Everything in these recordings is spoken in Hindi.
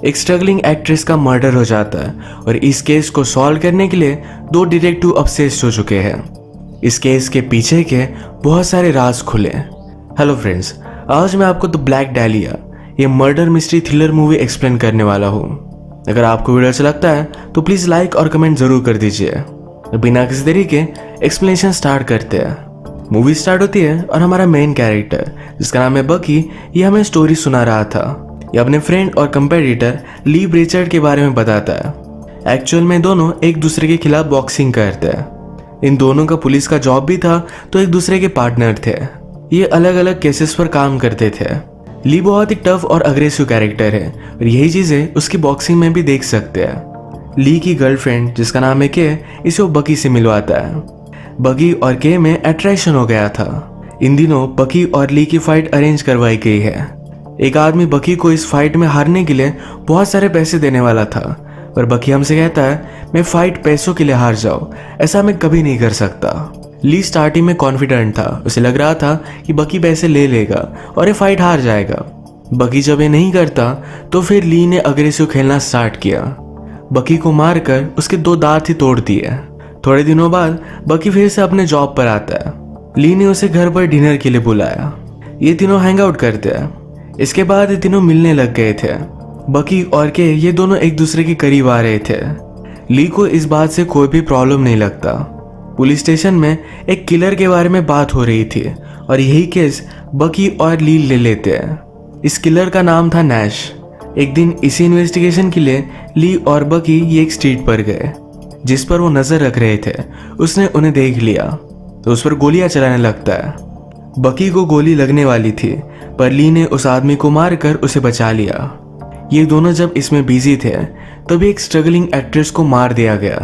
एक स्ट्रगलिंग एक्ट्रेस का मर्डर हो जाता है और इस केस को सॉल्व करने के लिए दो डिटेक्टिव ऑब्सेस्ड हो चुके हैं। इस केस के पीछे के बहुत सारे राज खुले। हेलो फ्रेंड्स, आज मैं आपको द ब्लैक डालिया ये murder mystery thriller movie explain करने वाला हूँ। अगर आपको वीडियो अच्छा लगता है तो प्लीज लाइक और कमेंट जरूर कर दीजिए। बिना किसी देरी के एक्सप्लेनेशन स्टार्ट करते हैं। मूवी स्टार्ट होती है और हमारा मेन कैरेक्टर जिसका नाम है बकी, ये हमें स्टोरी सुना रहा था। ये अपने फ्रेंड और कंपेटिटर ली ब्रिचर्ड के बारे में बताता है। एक्चुअल में दोनों एक दूसरे के खिलाफ बॉक्सिंग करते हैं। इन दोनों का पुलिस का जॉब भी था तो एक दूसरे के पार्टनर थे। ये अलग अलग केसेस पर काम करते थे। ली बहुत ही टफ और अग्रेसिव कैरेक्टर है और यही चीजें उसकी बॉक्सिंग में भी देख सकते हैं। ली की गर्लफ्रेंड जिसका नाम है के, इसे वो बकी से मिलवाता है। बकी और के में अट्रैक्शन हो गया था। इन दिनों बकी और ली की फाइट अरेंज करवाई गई है। एक आदमी बकी को इस फाइट में हारने के लिए बहुत सारे पैसे देने वाला था, पर बकी हमसे कहता है मैं फाइट पैसों के लिए हार जाऊं, ऐसा मैं कभी नहीं कर सकता। ली स्टार्टिंग में कॉन्फिडेंट था। उसे लग रहा था कि बकी पैसे ले लेगा और ये फाइट हार जाएगा। बकी जब ये नहीं करता तो फिर ली ने अग्रेसिव खेलना स्टार्ट किया। बकी को मारकर उसके दो दांत ही तोड़ दिए। थोड़े दिनों बाद बकी फिर से अपने जॉब पर आता है। ली ने उसे घर पर डिनर के लिए बुलाया। ये तीनों हैंग आउट करते हैं। इसके बाद ये तीनों मिलने लग गए थे। बकी और के ये दोनों एक दूसरे के करीब आ रहे थे। ली को इस बात से कोई भी प्रॉब्लम नहीं लगता। पुलिस स्टेशन में एक किलर के बारे में बात हो रही थी और यही केस बकी और ली ले लेते हैं। इस किलर का नाम था नैश। एक दिन इसी इन्वेस्टिगेशन के लिए ली और बकी ये एक स्ट्रीट पर गए जिस पर वो नजर रख रहे थे। उसने उन्हें देख लिया तो उस पर गोलियां चलाने लगता है। बकी को गोली लगने वाली थी पर ली ने उस आदमी को मारकर उसे बचा लिया। ये दोनों जब इसमें बिजी थे तभी एक स्ट्रगलिंग एक्ट्रेस को मार दिया गया।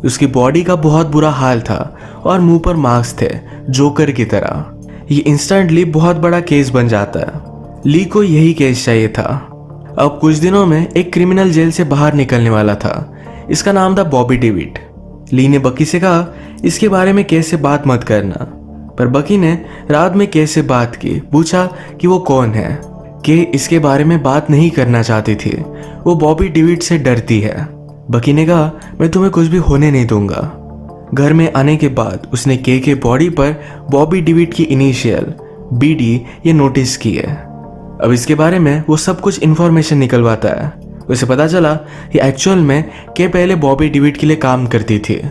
उसकी बॉडी का बहुत बुरा हाल था और मुंह पर मार्क्स थे जोकर की तरह। ये इंस्टेंटली बहुत बड़ा केस बन जाता है। ली को यही केस चाहिए था। अब कुछ दिनों में एक क्रिमिनल जेल से बाहर निकलने वाला था। इसका नाम था बॉबी डेविड। ली ने बकी से कहा इसके बारे में केस से बात मत करना, पर बकी ने रात में के से बात की। पूछा कि वो कौन है। के इसके बारे में बात नहीं करना चाहती थी। वो बॉबी डेविड से डरती है। बकी ने कहा मैं तुम्हें कुछ भी होने नहीं दूंगा। घर में आने के बाद उसने के बॉडी पर बॉबी डेविड की इनिशियल BD ये नोटिस की है। अब इसके बारे में वो सब कुछ इन्फॉर्मेशन निकलवाता है। उसे पता चला कि एक्चुअल में के पहले बॉबी डेविड के लिए काम करती थी।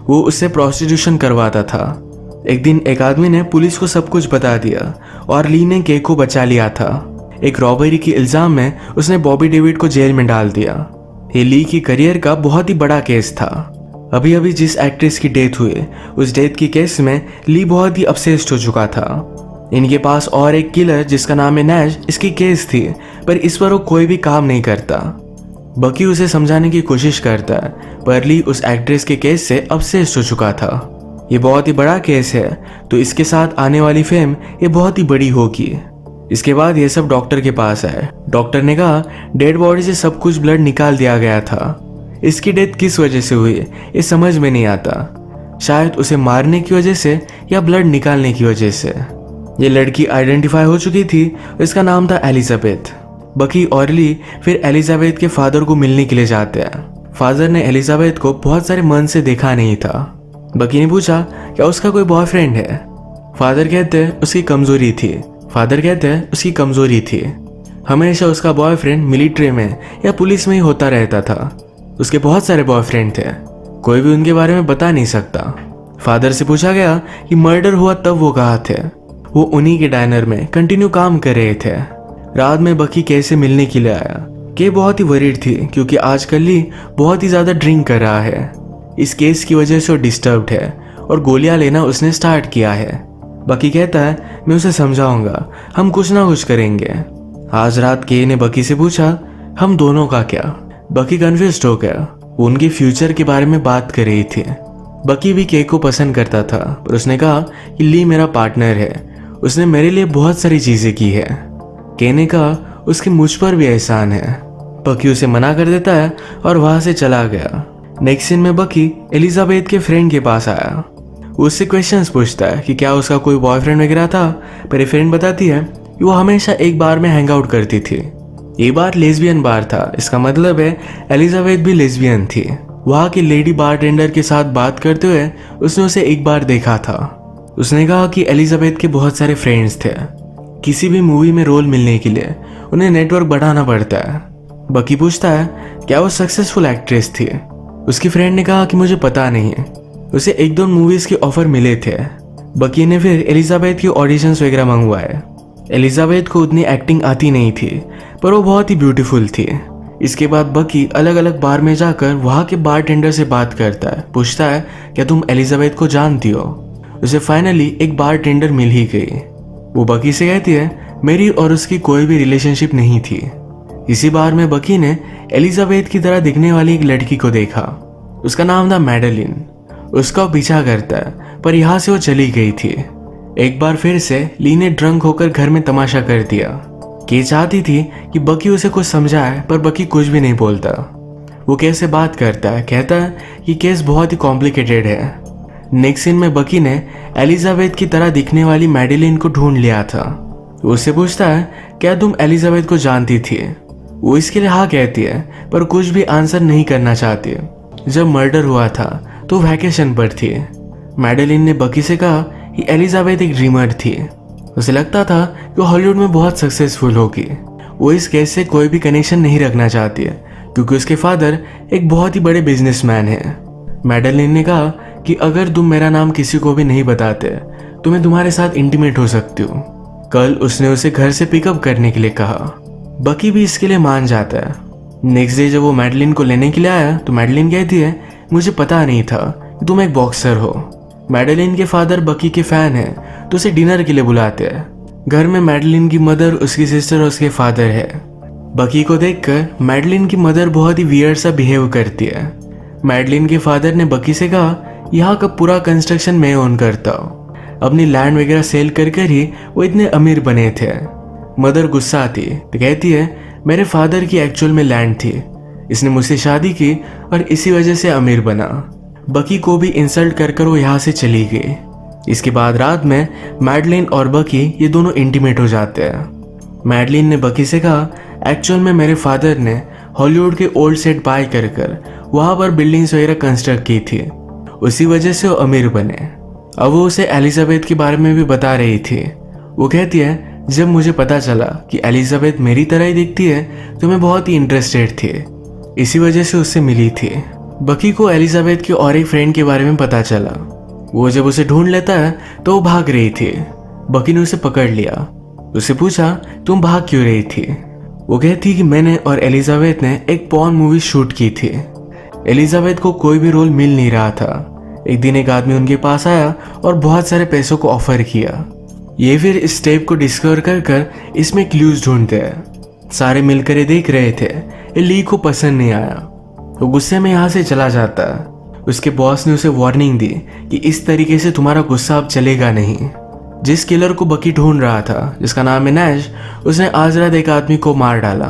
वो उससे प्रोस्टिट्यूशन करवाता था। एक दिन एक आदमी ने पुलिस को सब कुछ बता दिया और ली ने के को बचा लिया था। एक रॉबरी के इल्जाम में उसने बॉबी डेविड को जेल में डाल दिया। ये ली की करियर का बहुत ही बड़ा केस था। अभी अभी जिस एक्ट्रेस की डेथ हुई उस डेथ की केस में ली बहुत ही अपसेस्ड हो चुका था। इनके पास और एक किलर जिसका नाम है नैश, इसकी केस थी पर इस पर वो कोई भी काम नहीं करता। बकी उसे समझाने की कोशिश करता है पर ली उस एक्ट्रेस के केस से अपसेस्ड हो चुका था। ये बहुत ही बड़ा केस है तो इसके साथ आने वाली फेम ये बहुत ही बड़ी होगी। इसके बाद ये सब डॉक्टर के पास आए। डॉक्टर ने कहा डेड बॉडी से सब कुछ ब्लड निकाल दिया गया था। इसकी डेथ किस वजह से हुई ये समझ में नहीं आता। शायद उसे मारने की वजह से या ब्लड निकालने की वजह से। ये लड़की आइडेंटिफाई हो चुकी थी। इसका नाम था एलिजाबेथ। बकी और ली फिर एलिजाबेथ के फादर को मिलने के लिए जाते हैं। फादर ने एलिजाबेथ को बहुत सारे मन से देखा नहीं था। बकी ने पूछा क्या उसका कोई बॉयफ्रेंड है। फादर कहते हैं उसकी कमजोरी थी। हमेशा उसका बॉयफ्रेंड मिलिट्री में या पुलिस में ही होता रहता था। उसके बहुत सारे बॉयफ्रेंड थे, कोई भी उनके बारे में बता नहीं सकता। फादर से पूछा गया कि मर्डर हुआ तब वो कहाँ थे। वो उन्हीं के डाइनर में कंटिन्यू काम कर रहे थे। रात में बकी कैसे मिलने के लिए आया। के बहुत ही वरीड थी क्योंकि आजकल ली बहुत ही ज्यादा ड्रिंक कर रहा है। इस केस की वजह से वो डिस्टर्ब्ड है और गोलियां लेना उसने स्टार्ट किया है। बकी कहता है मैं उसे समझाऊंगा, हम कुछ ना कुछ करेंगे। आज रात के ने बकी से पूछा हम दोनों का क्या। बकी कन्फ्यूज्ड हो गया। वो उनके फ्यूचर के बारे में बात कर रही थी। बकी भी के को पसंद करता था पर उसने कहा कि ली मेरा पार्टनर है, उसने मेरे लिए बहुत सारी चीजें की है। के ने कहा उसके मुझ पर भी एहसान है। बकी उसे मना कर देता है और वहां से चला गया। नेक्स्ट सीन में बकी एलिजाबेथ के फ्रेंड के पास आया। उससे क्वेश्चंस पूछता है कि क्या उसका कोई बॉयफ्रेंड वगैरह था, पर ये फ्रेंड बताती है कि वो हमेशा एक बार में हैंग आउट करती थी। ये बार लेस्बियन बार था, इसका मतलब है एलिजाबेथ भी लेस्बियन थी। वहाँ की लेडी बारटेंडर के साथ बात करते हुए उसने उसे एक बार देखा था। उसने कहा कि एलिजाबेथ के बहुत सारे फ्रेंड्स थे। किसी भी मूवी में रोल मिलने के लिए उन्हें नेटवर्क बढ़ाना पड़ता है। बकी पूछता है क्या वो सक्सेसफुल एक्ट्रेस थी। उसकी फ्रेंड ने कहा कि मुझे पता नहीं है, उसे एक दो मूवीज के ऑफर मिले थे। बकी ने फिर एलिजाबेथ की ऑडिशंस वगैरह मंगवाए। एलिजाबेथ को उतनी एक्टिंग आती नहीं थी, पर वो बहुत ही ब्यूटीफुल थी। इसके बाद बकी अलग अलग बार में जाकर वहाँ के बारटेंडर से बात करता है, पूछता है क्या तुम एलिजाबेथ को जानती हो। उसे फाइनली एक बारटेंडर मिल ही गई। वो बकी से कहती है मेरी और उसकी कोई भी रिलेशनशिप नहीं थी। इसी बार में बकी ने एलिजाबेथ की तरह दिखने वाली एक लड़की को देखा। उसका नाम था मैडेलिन। उसका वो पीछा करता है, पर यहाँ से वो चली गई थी। एक बार फिर से ली ने ड्रंक होकर घर में तमाशा कर दिया। के चाहती थी कि बकी उसे कुछ समझाए, पर बकी कुछ भी नहीं बोलता। वो केस से बात करता है, कहता है कि केस बहुत ही कॉम्प्लिकेटेड है। नेक्स्ट सीन में बकी ने एलिजाबेथ की तरह दिखने वाली मैडेलिन को ढूंढ लिया था। वो उससे पूछता है क्या तुम एलिजाबेथ को जानती थी। वो इसके लिए हाँ कहती है, पर कुछ भी आंसर नहीं करना चाहती। जब मर्डर हुआ था तो वैकेशन पर थी। मैडेलिन ने बकी से कहा कि एलिजाबेथ एक ड्रीमर थी। उसे लगता था कि वो हॉलीवुड में बहुत सक्सेसफुल होगी। वो इस केस से कोई भी कनेक्शन नहीं रखना चाहती है, क्योंकि उसके फादर एक बहुत ही बड़े बिजनेसमैन है। मैडेलिन ने कहा कि अगर तुम मेरा नाम किसी को भी नहीं बताते तो मैं तुम्हारे साथ इंटीमेट हो सकती हूँ। कल उसने उसे घर से पिकअप करने के लिए कहा। बकी भी इसके लिए मान जाता है। नेक्स्ट डे जब वो मैडेलिन को लेने के लिए आया तो मैडेलिन कहती है मुझे पता नहीं था कि तुम एक बॉक्सर हो। मैडेलिन के फादर बकी के फैन हैं तो उसे डिनर के लिए बुलाते हैं। घर में मैडेलिन की मदर, उसकी सिस्टर और उसके फादर है। बकी को देखकर मैडेलिन की मदर बहुत ही वियर्ड सा बिहेव करती है। मैडेलिन के फादर ने बकी से कहा यहाँ का पूरा कंस्ट्रक्शन मैं ओन करता हूँ। अपनी लैंड वगैरह सेल कर कर ही वो इतने अमीर बने थे। मदर गुस्सा आती तो कहती है मेरे फादर की एक्चुअल में लैंड थी, इसने मुझसे शादी की और इसी वजह से अमीर बना। बकी को भी इंसल्ट कर कर वो यहाँ से चली गई। इसके बाद रात में मैडेलिन और बकी ये दोनों इंटीमेट हो जाते हैं। मैडेलिन ने बकी से कहा एक्चुअल में मेरे फादर ने हॉलीवुड के ओल्ड सेट बाय कर कर वहाँ पर बिल्डिंग्स वगैरह कंस्ट्रक्ट की थी, उसी वजह से वो अमीर बने। अब वो उसे एलिजाबेथ के बारे में भी बता रही थी। वो कहती है जब मुझे पता चला कि एलिजाबेथ मेरी तरह ही दिखती है तो मैं बहुत ही इंटरेस्टेड थी, इसी वजह से उससे मिली थी। बकी को एलिजाबेथ के और एक फ्रेंड के बारे में पता चला। वो जब उसे ढूंढ लेता है तो वो भाग रही थी। बकी ने उसे पकड़ लिया। उससे पूछा तुम भाग क्यों रही थी। वो कहती कि मैंने और एलिजाबेथ ने एक पॉर्न मूवी शूट की थी। एलिजाबेथ को कोई भी रोल मिल नहीं रहा था। एक दिन एक आदमी उनके पास आया और बहुत सारे पैसों को ऑफर किया। ये फिर इस टेप को डिस्कवर कर कर इसमें क्लूज ढूंढते हैं। सारे मिलकर ये देख रहे थे। ये ली को पसंद नहीं आया, वो गुस्से में यहाँ से चला जाता है। उसके बॉस ने उसे वार्निंग दी कि इस तरीके से तुम्हारा गुस्सा अब चलेगा नहीं। जिस किलर को बकी ढूंढ रहा था, जिसका नाम है नैश, उसने आज रात एक आदमी को मार डाला।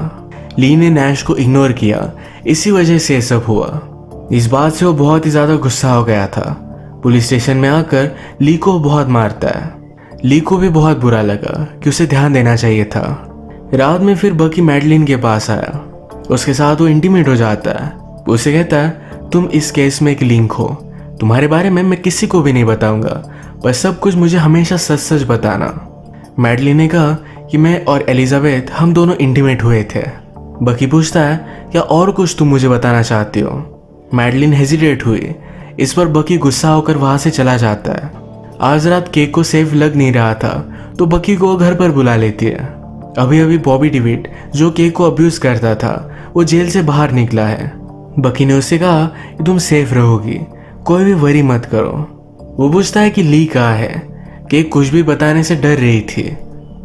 ली ने नैश को इग्नोर किया, इसी वजह से सब हुआ। इस बात से वो बहुत ही ज्यादा गुस्सा हो गया था। पुलिस स्टेशन में आकर ली को बहुत मारता है। ली को भी बहुत बुरा लगा कि उसे ध्यान देना चाहिए था। रात में फिर बकी मैडेलिन के पास आया। उसके साथ वो इंटीमेट हो जाता है। उसे कहता है तुम इस केस में एक लिंक हो, तुम्हारे बारे में मैं किसी को भी नहीं बताऊंगा, पर सब कुछ मुझे हमेशा सच सच बताना। मैडेलिन ने कहा कि मैं और एलिजाबेथ हम दोनों इंटीमेट हुए थे। बकी पूछता है क्या और कुछ तुम मुझे बताना चाहती हो। मैडेलिन हेजिटेट हुई। इस पर बकी गुस्सा होकर वहां से चला जाता है। आज रात केक को सेफ लग नहीं रहा था तो बकी को घर पर बुला लेती है। अभी अभी बॉबी डेविड जो केक को अब्यूज करता था वो जेल से बाहर निकला है। बकी ने उससे कहा कि तुम सेफ रहोगी, कोई भी वरी मत करो। वो पूछता है कि ली कहाँ है। केक कुछ भी बताने से डर रही थी।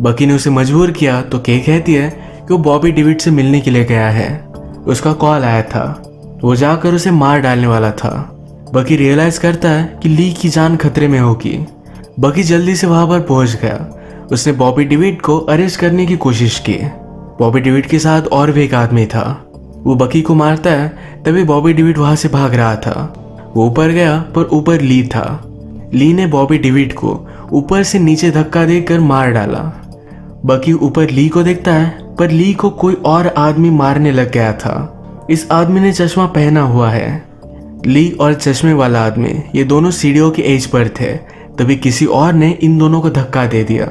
बकी ने उसे मजबूर किया तो केक कहती है कि वो बॉबी डेविड से मिलने के लिए गया है। उसका कॉल आया था, वो जाकर उसे मार डालने वाला था। बकी रियलाइज करता है कि ली की जान खतरे में होगी। बकी जल्दी से वहां पर पहुंच गया। उसने बॉबी डेविड को अरेस्ट करने की कोशिश की। बॉबी डेविड के साथ और भी एक आदमी था। वो बकी को मारता है, तभी बॉबी डेविड वहां से भाग रहा था। वो ऊपर गया पर ऊपर ली था। ली ने बॉबी डेविड को ऊपर से नीचे धक्का देकर मार डाला। बकी ऊपर ली को देखता है पर ली को कोई और आदमी मारने लग गया था। इस आदमी ने चश्मा पहना हुआ है। ली और चश्मे वाला आदमी ये दोनों सीढ़ियों के एज पर थे, तभी किसी और ने इन दोनों को धक्का दे दिया।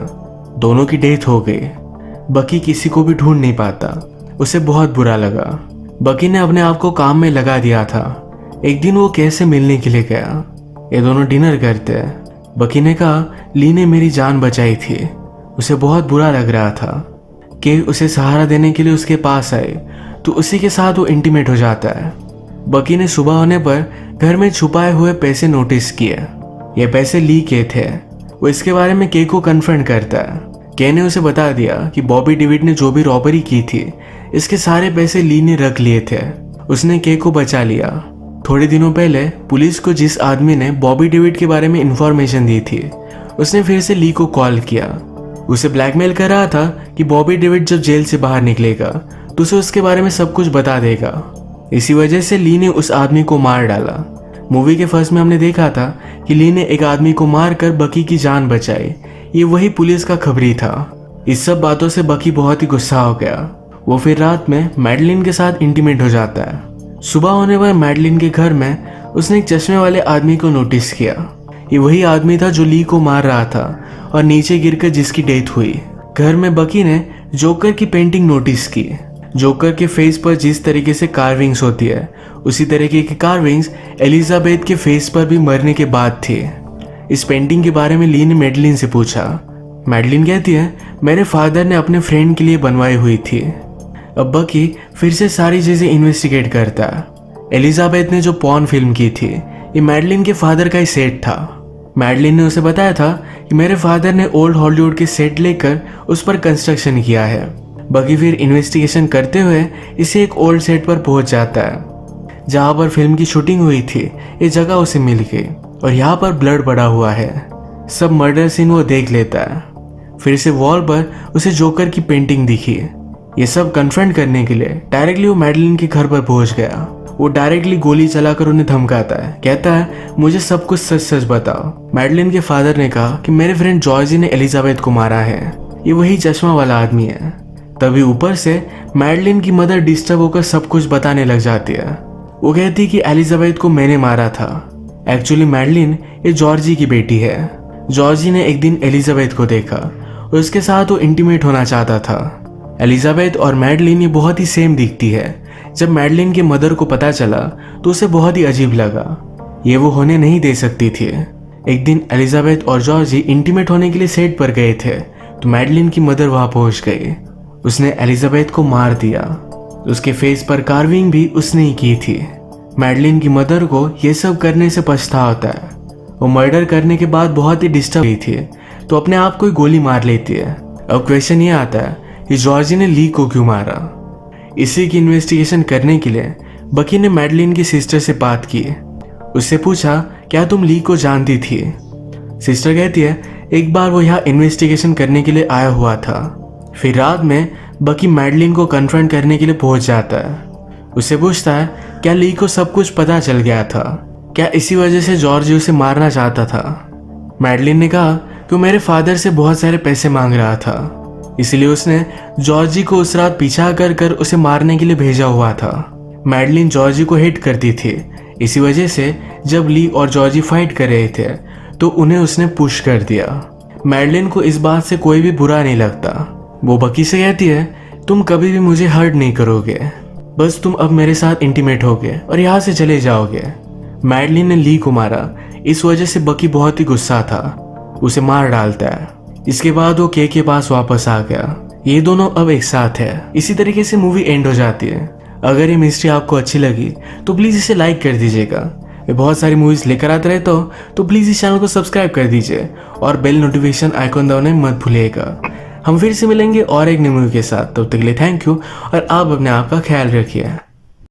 दोनों की डेथ हो गई। बकी किसी को भी ढूंढ नहीं पाता। उसे बहुत बुरा लगा। बकी ने अपने आप को काम में लगा दिया था। एक दिन वो कैसे मिलने के लिए गया। ये दोनों डिनर करते हैं। बकी ने कहा ली ने मेरी जान बचाई थी। उसे बहुत बुरा लग रहा था कि उसे सहारा देने के लिए उसके पास आए तो उसी के साथ वो इंटीमेट हो जाता है। बकी ने सुबह होने पर घर में छुपाए हुए पैसे नोटिस किए। ये पैसे ली के थे। वो इसके बारे में के को कन्फ्रंट करता है। के ने उसे बता दिया कि बॉबी डेविड ने जो भी रॉबरी की थी इसके सारे पैसे ली ने रख लिए थे। उसने के को बचा लिया। थोड़े दिनों पहले पुलिस को जिस आदमी ने बॉबी डेविड के बारे में इंफॉर्मेशन दी थी उसने फिर से ली को कॉल किया। उसे ब्लैकमेल कर रहा था कि बॉबी डेविड जब जेल से बाहर निकलेगा तो उसे उसके बारे में सब कुछ बता देगा। इसी वजह से ली ने उस आदमी को मार डाला। मूवी के फर्स्ट में हमने देखा था कि ली ने एक आदमी को मारकर बकी की जान बचाई। ये वही पुलिस का खबरी था। इस सब बातों से बकी बहुत ही गुस्सा हो गया। वो फिर रात में मैडलिन के साथ इंटीमेट हो जाता है। सुबह होने पर मैडलिन के घर में उसने एक चश्मे वाले आदमी को नोटिस किया। ये वही आदमी था जो ली को मार रहा था और नीचे गिरकर जिसकी डेथ हुई। घर में बकी ने जोकर की पेंटिंग नोटिस की। जोकर के फेस पर जिस तरीके से कार्विंग्स होती है उसी तरीके की कार्विंग्स एलिजाबेथ के फेस पर भी मरने के बाद थी। इस पेंटिंग के बारे में ली ने मैडलिन से पूछा। मैडलिन कहती है मेरे फादर ने अपने फ्रेंड के लिए बनवाई हुई थी। अब बकी फिर से सारी चीजें इन्वेस्टिगेट करता है। एलिजाबेथ ने जो पॉर्न फिल्म की थी ये मैडलिन के फादर का ही सेट था। मैडलिन ने उसे बताया था कि मेरे फादर ने ओल्ड हॉलीवुड के सेट लेकर उस पर कंस्ट्रक्शन किया है। बकी फिर इन्वेस्टिगेशन करते हुए इसे एक ओल्ड सेट पर पहुंच जाता है जहां पर फिल्म की शूटिंग हुई थी। ये जगह उसे मिल गई और यहाँ पर ब्लड पड़ा हुआ है। सब मर्डर सीन वो देख लेता है। फिर से वॉल पर उसे जोकर की पेंटिंग दिखी। ये सब कन्फ्रंट करने के लिए डायरेक्टली वो मैडलिन के घर पर पहुंच गया। वो डायरेक्टली गोली चलाकर उन्हें धमकाता है। कहता है मुझे सब कुछ सच सच बताओ। मैडलिन के फादर ने कहा कि मेरे फ्रेंड जॉर्जी ने एलिजाबेथ को मारा है। ये वही चश्मा वाला आदमी है। तभी ऊपर से मैडलिन की मदर डिस्टर्ब होकर सब कुछ बताने लग जाती है। वो कहती कि एलिजाबेथ को मैंने मारा था। एक्चुअली मैडलिन ये जॉर्जी की बेटी है। जॉर्जी ने एक दिन एलिजाबेथ को देखा और उसके साथ वो इंटीमेट होना चाहता था। एलिजाबेथ और मैडलिन ये बहुत ही सेम दिखती है। जब मैडलिन के मदर को पता चला तो उसे बहुत ही अजीब लगा। ये वो होने नहीं दे सकती थी। एक दिन एलिजाबेथ और जॉर्जी इंटीमेट होने के लिए सेट पर गए थे तो मैडलिन की मदर वहां पहुंच गई। उसने एलिजाबेथ को मार दिया। उसके फेस पर कार्विंग भी उसने ही की थी। मैडलिन की मदर को ये सब करने से पछता होता है। वो मर्डर करने के बाद बहुत ही डिस्टर्ब हुई थी तो अपने आप को ही गोली मार लेती है। अब क्वेश्चन ये आता है कि जॉर्जी ने ली को क्यों मारा। इसी की इन्वेस्टिगेशन करने के लिए बकी ने मैडलिन की सिस्टर से बात की। उससे पूछा क्या तुम ली को जानती थी। सिस्टर कहती है एक बार वो यहाँ इन्वेस्टिगेशन करने के लिए आया हुआ था। फिर रात में बकी मैडलिन को कन्फ्रंट करने के लिए पहुंच जाता है। उससे पूछता है क्या ली को सब कुछ पता चल गया था, क्या इसी वजह से जॉर्जी उसे मारना चाहता था। मैडलिन ने कहा कि वो मेरे फादर से बहुत सारे पैसे मांग रहा था इसलिए उसने जॉर्जी को उस रात पीछा कर कर उसे मारने के लिए भेजा हुआ था। मैडलिन जॉर्जी को हेट करती थी। इसी वजह से जब ली और जॉर्जी फाइट कर रहे थे तो उन्हें उसने पुश कर दिया। मैडलिन को इस बात से कोई भी बुरा नहीं लगता। वो बकी से कहती है तुम कभी भी मुझे हर्ट नहीं करोगे, बस तुम अब मेरे साथ इंटीमेट होगे और यहाँ से चले जाओगे। मैडलिन ने ली को मारा। इस वजह से बकी बहुत ही गुस्सा था, उसे मार डालता है। इसके बाद वो के पास वापस आ गया। ये दोनों अब एक साथ है। इसी तरीके से मूवी एंड हो जाती है। अगर ये मिस्ट्री आपको अच्छी लगी तो प्लीज़ इसे लाइक कर दीजिएगा। मैं बहुत सारी मूवीज़ लेकर आते रहता हूँ तो प्लीज़ इस चैनल को सब्सक्राइब कर दीजिए और बेल नोटिफिकेशन आइकॉन दबाना मत भूलिएगा। हम फिर से मिलेंगे और एक नई मूवी के साथ। तब तक के लिए थैंक यू और आप अपने आप का ख्याल रखिए।